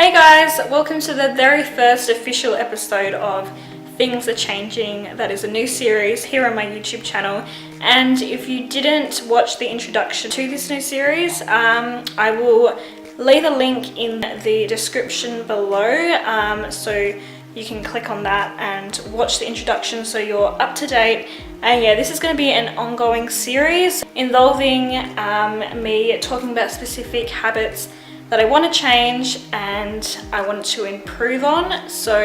Hey guys, welcome to the very first official episode of Things Are Changing. That is a new series here on my YouTube channel, and if you didn't watch the introduction to this new series, I will leave a link in the description below, so you can click on that and watch the introduction so you're up to date. And yeah, this is going to be an ongoing series involving me talking about specific habits that I want to change and I want to improve on. So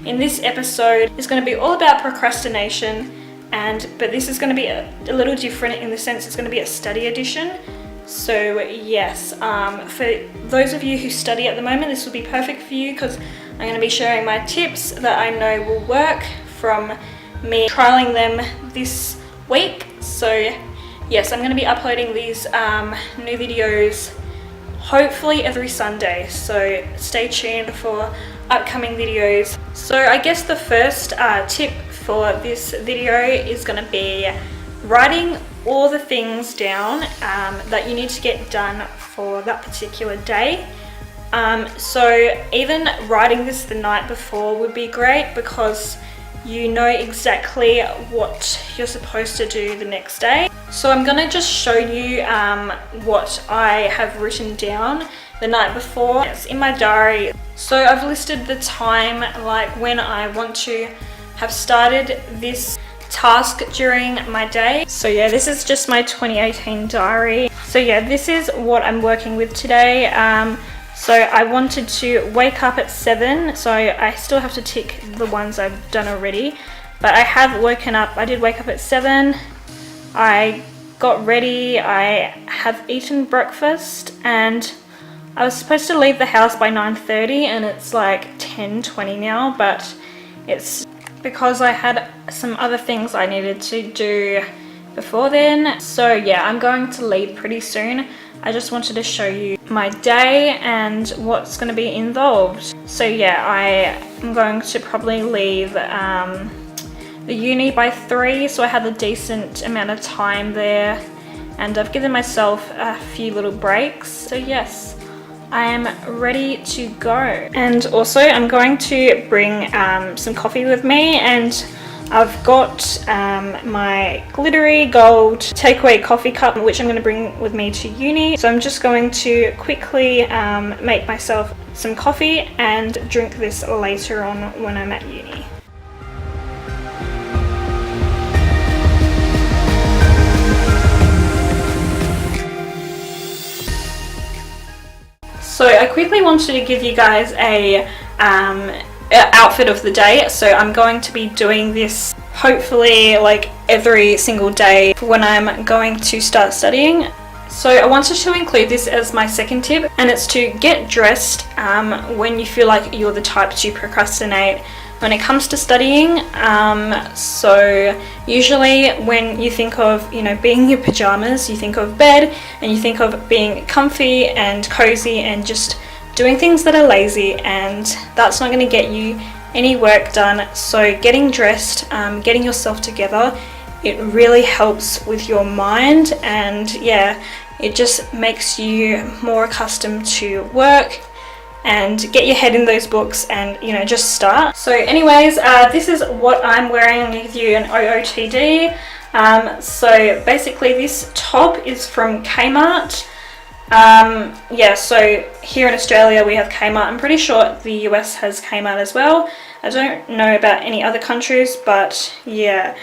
in this episode, it's going to be all about procrastination, but this is going to be a little different in the sense it's going to be a study edition. So yes, for those of you who study at the moment, this will be perfect for you because I'm going to be sharing my tips that I know will work from me trialing them this week. So yes, I'm going to be uploading these new videos hopefully every Sunday, so stay tuned for upcoming videos. So I guess the first tip for this video is going to be writing all the things down that you need to get done for that particular day. So even writing this the night before would be great because you know exactly what you're supposed to do the next day. So I'm gonna just show you what I have written down the night before. It's in my diary. So I've listed the time, like when I want to have started this task during my day. So yeah, this is just my 2018 diary. So yeah, this is what I'm working with today. So I wanted to wake up at 7, so I still have to tick the ones I've done already, but I have woken up. I did wake up at 7, I got ready, I have eaten breakfast, and I was supposed to leave the house by 9:30 and it's like 10:20 now, but it's because I had some other things I needed to do before then. So yeah, I'm going to leave pretty soon. I just wanted to show you my day and what's going to be involved. So yeah, I am going to probably leave the uni by 3, so I had a decent amount of time there and I've given myself a few little breaks. So yes, I am ready to go. And also I'm going to bring some coffee with me, and I've got my glittery gold takeaway coffee cup, which I'm going to bring with me to uni. So I'm just going to quickly make myself some coffee and drink this later on when I'm at uni. So I quickly wanted to give you guys a outfit of the day. So I'm going to be doing this hopefully like every single day when I'm going to start studying. So I wanted to include this as my second tip, and it's to get dressed when you feel like you're the type to procrastinate when it comes to studying. So usually when you think of, you know, being in your pajamas, you think of bed and you think of being comfy and cozy and just doing things that are lazy, and that's not going to get you any work done. So getting dressed, getting yourself together, it really helps with your mind, and yeah, it just makes you more accustomed to work and get your head in those books and, you know, just start. So anyways, this is what I'm wearing. I'm going to give you an OOTD. So basically this top is from Kmart. Yeah, so here in Australia we have Kmart. I'm pretty sure the US has Kmart as well. I don't know about any other countries, but yeah.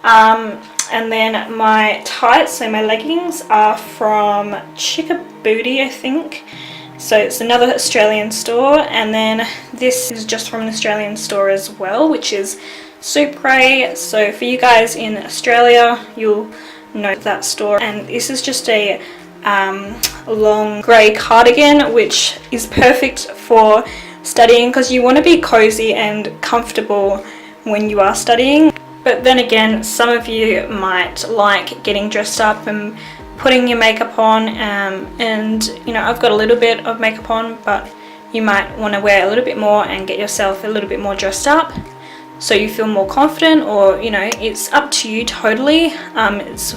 And then my tights, so my leggings, are from Chickabooty, I think. So it's another Australian store, and then this is just from an Australian store as well, which is Supre. So for you guys in Australia, you'll know that store. And this is just a long grey cardigan, which is perfect for studying because you want to be cozy and comfortable when you are studying. But then again, some of you might like getting dressed up and putting your makeup on, and you know, I've got a little bit of makeup on, but you might want to wear a little bit more and get yourself a little bit more dressed up so you feel more confident, or you know, it's up to you totally. It's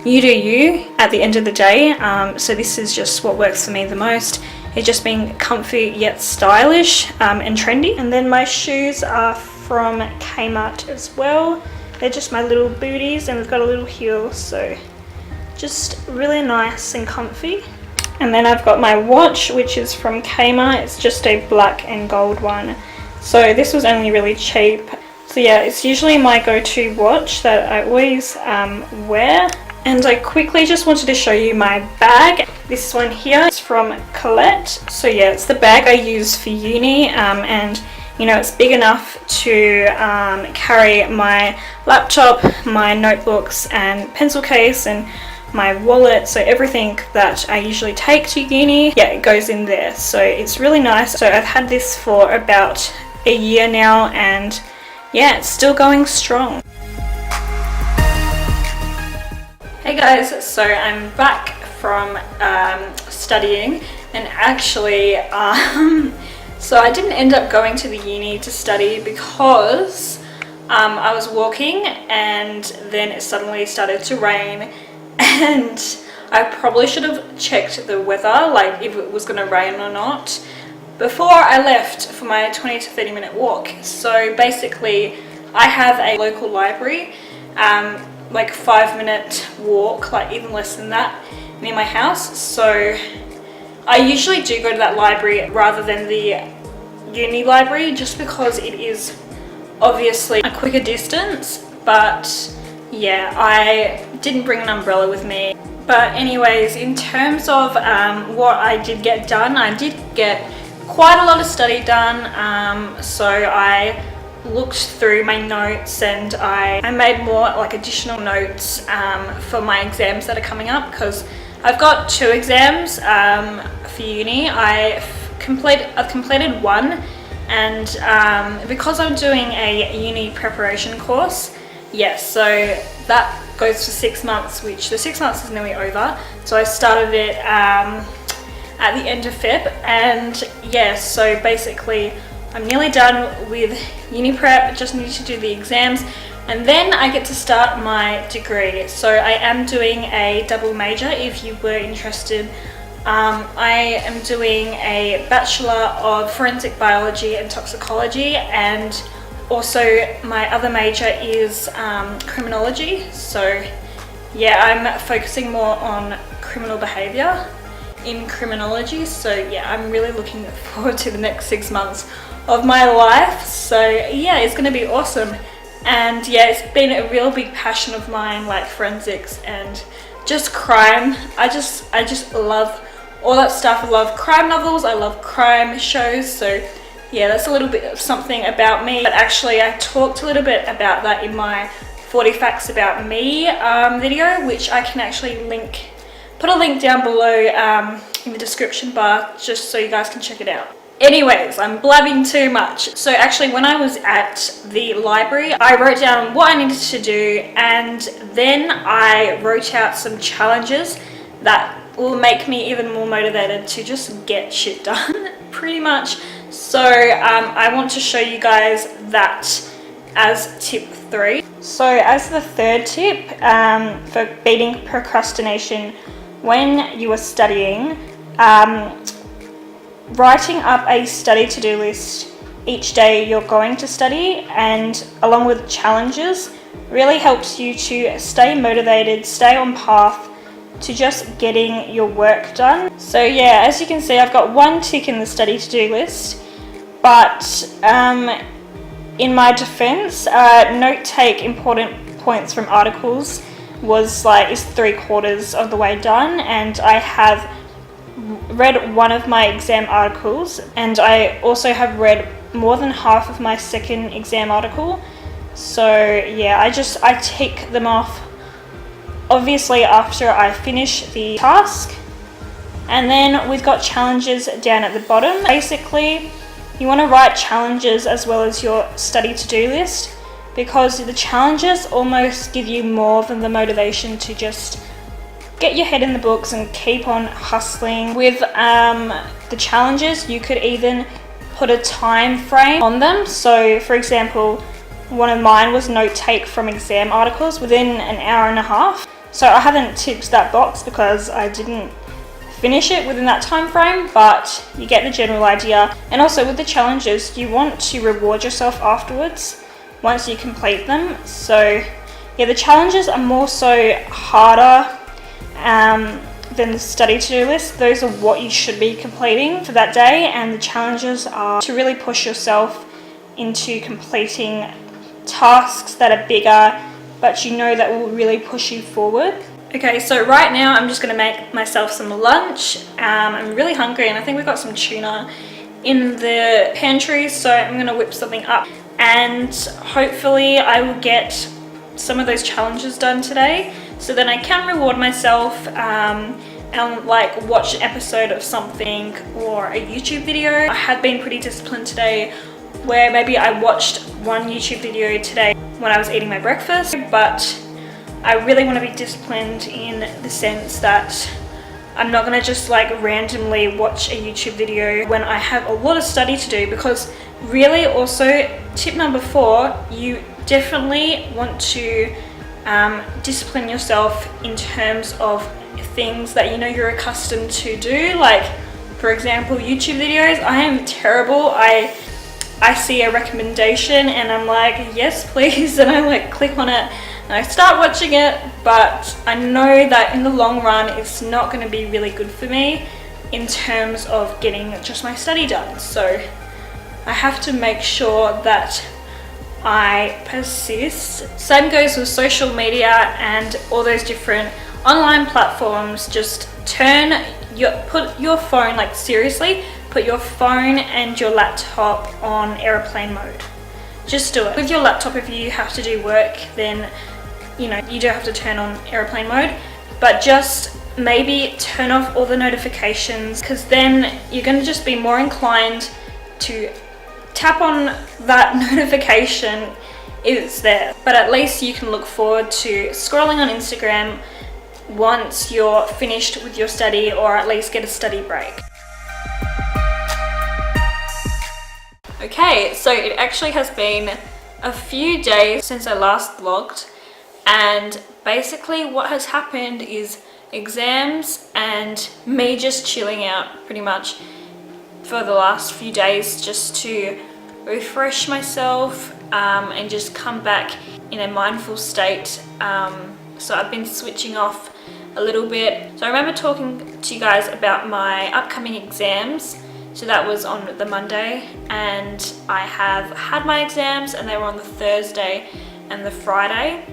you do you at the end of the day. So this is just what works for me the most. is just being comfy yet stylish and trendy. And then my shoes are from Kmart as well. They're just my little booties and we've got a little heel, so just really nice and comfy. And then I've got my watch, which is from Kmart. It's just a black and gold one. So this was only really cheap. So yeah, it's usually my go-to watch that I always wear. And I quickly just wanted to show you my bag. This one here is from Colette. So yeah, it's the bag I use for uni, and you know, it's big enough to carry my laptop, my notebooks and pencil case and my wallet, so everything that I usually take to uni, yeah, it goes in there. So it's really nice. So I've had this for about a year now, and yeah, it's still going strong. Hey guys, so I'm back from studying, and actually so I didn't end up going to the uni to study because I was walking and then it suddenly started to rain, and I probably should have checked the weather, like if it was going to rain or not, before I left for my 20 to 30 minute walk. So basically I have a local library, like 5-minute walk, like even less than that, near my house. So I usually do go to that library rather than the uni library, just because it is obviously a quicker distance. But yeah, I didn't bring an umbrella with me. But anyways, in terms of what I did get done, I did get quite a lot of study done. So I looked through my notes and I made more like additional notes for my exams that are coming up, because I've got 2 exams for uni. I've completed one, and because I'm doing a uni preparation course, yes, so that goes for 6 months, which the 6 months is nearly over. So I started it at the end of Feb, and yeah, so basically I'm nearly done with uni prep, just need to do the exams, and then I get to start my degree. So I am doing a double major if you were interested. I am doing a Bachelor of Forensic Biology and Toxicology, and also my other major is criminology. So yeah, I'm focusing more on criminal behaviour in criminology. So yeah, I'm really looking forward to the next 6 months of my life. So yeah, it's going to be awesome. And yeah, it's been a real big passion of mine, like forensics and just crime. I just love all that stuff. I love crime novels, I love crime shows. So yeah, that's a little bit of something about me. But actually I talked a little bit about that in my 40 facts about me video, which I can actually put a link down below in the description bar, just so you guys can check it out. Anyways, I'm blabbing too much. So actually when I was at the library, I wrote down what I needed to do, and then I wrote out some challenges that will make me even more motivated to just get shit done, pretty much. So I want to show you guys that as tip 3. So as the 3rd tip for beating procrastination when you are studying, writing up a study to-do list each day you're going to study, and along with challenges, really helps you to stay motivated, stay on path to just getting your work done. So yeah, as you can see, I've got 1 tick in the study to-do list, but in my defense, note take important points from articles is 3/4 of the way done, and I have read one of my exam articles, and I also have read more than half of my 2nd exam article. So yeah, I tick them off obviously after I finish the task. And then we've got challenges down at the bottom. Basically you want to write challenges as well as your study to-do list, because the challenges almost give you more than the motivation to just get your head in the books and keep on hustling. With the challenges, you could even put a time frame on them. So for example, one of mine was note take from exam articles within an hour and a half. So I haven't ticked that box because I didn't finish it within that time frame, but you get the general idea. And also with the challenges, you want to reward yourself afterwards once you complete them. So yeah, the challenges are more so harder than the study to-do list. Those are what you should be completing for that day, and the challenges are to really push yourself into completing tasks that are bigger, but you know that will really push you forward. Okay, so right now I'm just going to make myself some lunch. I'm really hungry, and I think we've got some tuna in the pantry, so I'm going to whip something up, and hopefully I will get some of those challenges done today, so then I can reward myself and like watch an episode of something or a YouTube video. I had been pretty disciplined today, where maybe I watched one YouTube video today when I was eating my breakfast, but I really want to be disciplined in the sense that I'm not going to just like randomly watch a YouTube video when I have a lot of study to do, because really also tip number 4, you definitely want to discipline yourself in terms of things that you know you're accustomed to do. Like for example, YouTube videos, I am terrible. I see a recommendation and I'm like, yes please, and I like click on it and I start watching it, but I know that in the long run it's not going to be really good for me in terms of getting just my study done. So I have to make sure that I persist. Same goes with social media and all those different online platforms. Just put your phone, like seriously, put your phone and your laptop on airplane mode. Just do it. With your laptop, if you have to do work, then you know you do have to turn on airplane mode, but just maybe turn off all the notifications, because then you're going to just be more inclined to tap on that notification if it's there. But at least you can look forward to scrolling on Instagram once you're finished with your study, or at least get a study break. Okay, so it actually has been a few days since I last vlogged, and basically what has happened is exams and me just chilling out pretty much for the last few days, just to refresh myself and just come back in a mindful state. So I've been switching off a little bit. So I remember talking to you guys about my upcoming exams. So that was on the Monday, and I have had my exams and they were on the Thursday and the Friday,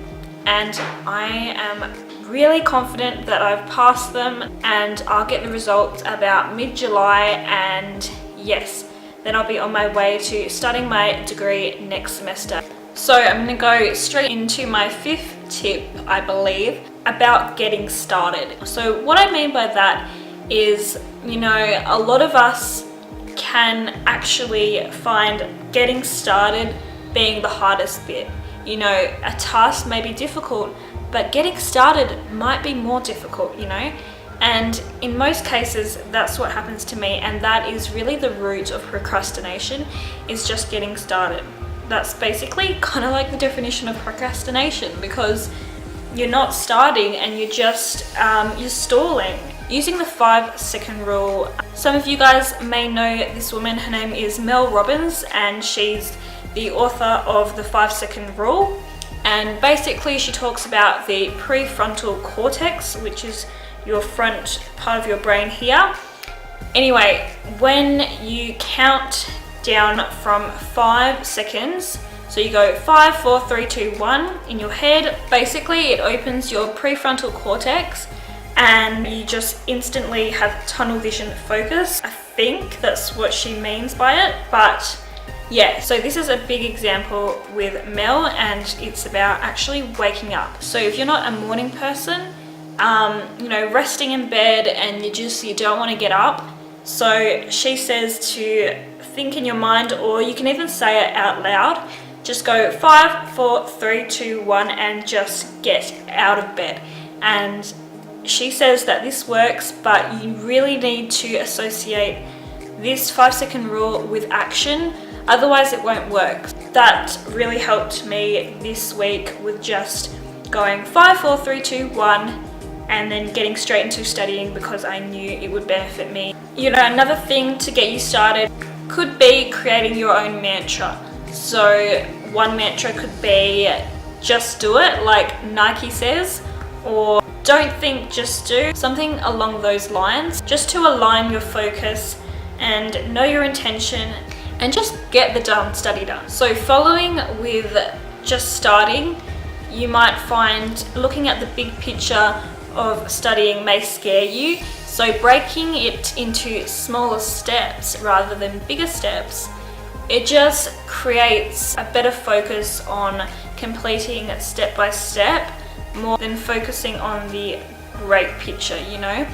and I am really confident that I've passed them, and I'll get the results about mid-July, and yes, then I'll be on my way to starting my degree next semester. So I'm going to go straight into my 5th tip, I believe, about getting started. So what I mean by that is, you know, a lot of us can actually find getting started being the hardest bit. You know, a task may be difficult, but getting started might be more difficult, you know? And in most cases, that's what happens to me, and that is really the root of procrastination, is just getting started. That's basically kind of like the definition of procrastination, because you're not starting and you're just, you're stalling. Using the 5-second rule, some of you guys may know this woman. Her name is Mel Robbins, and she's the author of the 5-second rule. And basically she talks about the prefrontal cortex, which is your front part of your brain here. Anyway, when you count down from 5 seconds, so you go 5, 4, 3, 2, 1 in your head, basically it opens your prefrontal cortex and you just instantly have tunnel vision focus. I think that's what she means by it, but yeah, so this is a big example with Mel, and it's about actually waking up. So if you're not a morning person, you know, resting in bed and you don't want to get up, so she says to think in your mind, or you can even say it out loud, just go 5, 4, 3, 2, 1 and just get out of bed. And she says that this works, but you really need to associate this 5-second rule with action, otherwise it won't work. That really helped me this week with just going 5, 4, 3, 2, 1, and then getting straight into studying because I knew it would benefit me. You know, another thing to get you started could be creating your own mantra. So one mantra could be just do it, like Nike says, or don't think, just do, something along those lines, just to align your focus and know your intention and just get the study done. So following with just starting, you might find looking at the big picture of studying may scare you. So breaking it into smaller steps rather than bigger steps, it just creates a better focus on completing step by step more than focusing on the great picture, you know?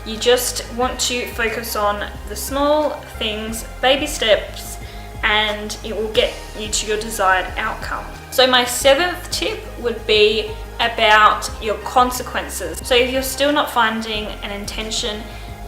You just want to focus on the small things, baby steps, and it will get you to your desired outcome. So my 7th tip would be about your consequences. So if you're still not finding an intention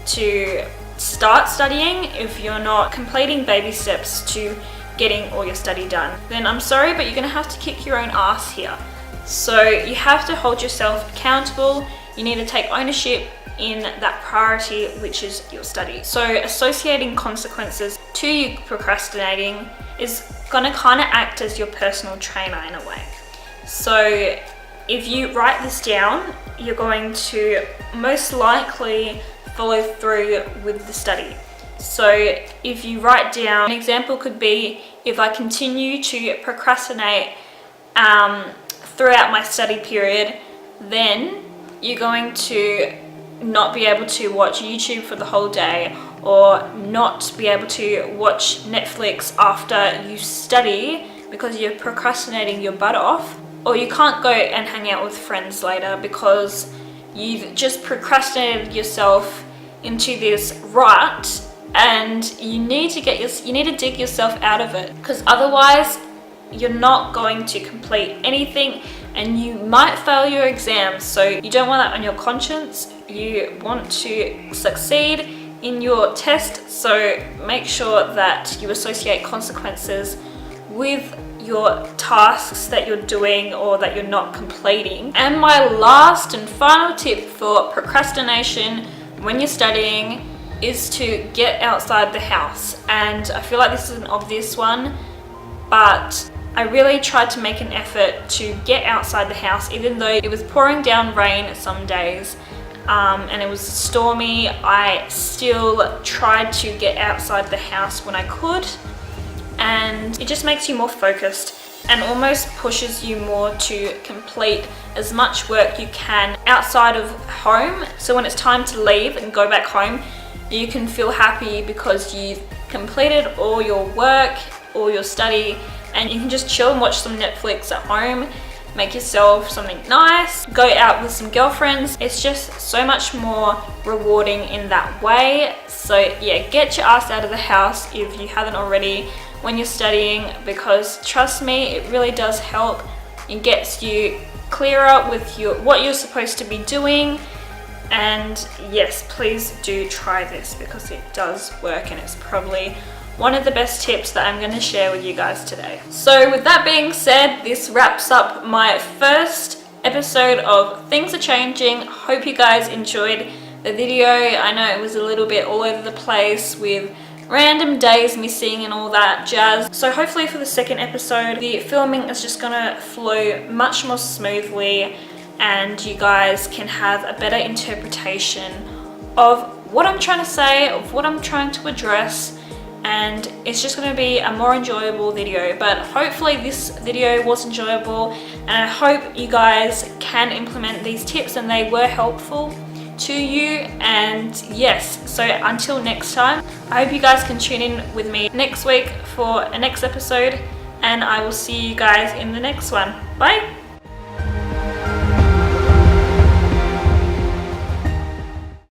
to start studying, if you're not completing baby steps to getting all your study done, then I'm sorry, but you're gonna have to kick your own ass here. So you have to hold yourself accountable. You need to take ownership in that priority, which is your study. So associating consequences to you procrastinating is gonna kind of act as your personal trainer in a way. So if you write this down, you're going to most likely follow through with the study. So if you write down, an example could be, if I continue to procrastinate throughout my study period, then you're going to not be able to watch YouTube for the whole day, or not be able to watch Netflix after you study because you're procrastinating your butt off, or you can't go and hang out with friends later because you've just procrastinated yourself into this rut, and you need to dig yourself out of it, because otherwise you're not going to complete anything and you might fail your exams. So you don't want that on your conscience. You want to succeed in your test, so make sure that you associate consequences with your tasks that you're doing or that you're not completing. And my last and final tip for procrastination when you're studying is to get outside the house. And I feel like this is an obvious one, but I really tried to make an effort to get outside the house, even though it was pouring down rain some days and it was stormy. I still tried to get outside the house when I could, and it just makes you more focused and almost pushes you more to complete as much work you can outside of home. So when it's time to leave and go back home, you can feel happy because you've completed all your work, all your study, and you can just chill and watch some Netflix at home, make yourself something nice, go out with some girlfriends. It's just so much more rewarding in that way. So yeah, get your ass out of the house if you haven't already when you're studying, because trust me, it really does help. It gets you clearer with what you're supposed to be doing. And yes, please do try this because it does work, and it's probably one of the best tips that I'm going to share with you guys today. So with that being said, this wraps up my first episode of Things Are Changing. Hope you guys enjoyed the video. I know it was a little bit all over the place with random days missing and all that jazz. So hopefully for the second episode, the filming is just gonna flow much more smoothly and you guys can have a better interpretation of what I'm trying to say, of what I'm trying to address, and it's just going to be a more enjoyable video. But hopefully this video was enjoyable, and I hope you guys can implement these tips and they were helpful to you. And yes, so until next time, I hope you guys can tune in with me next week for a next episode, and I will see you guys in the next one. Bye.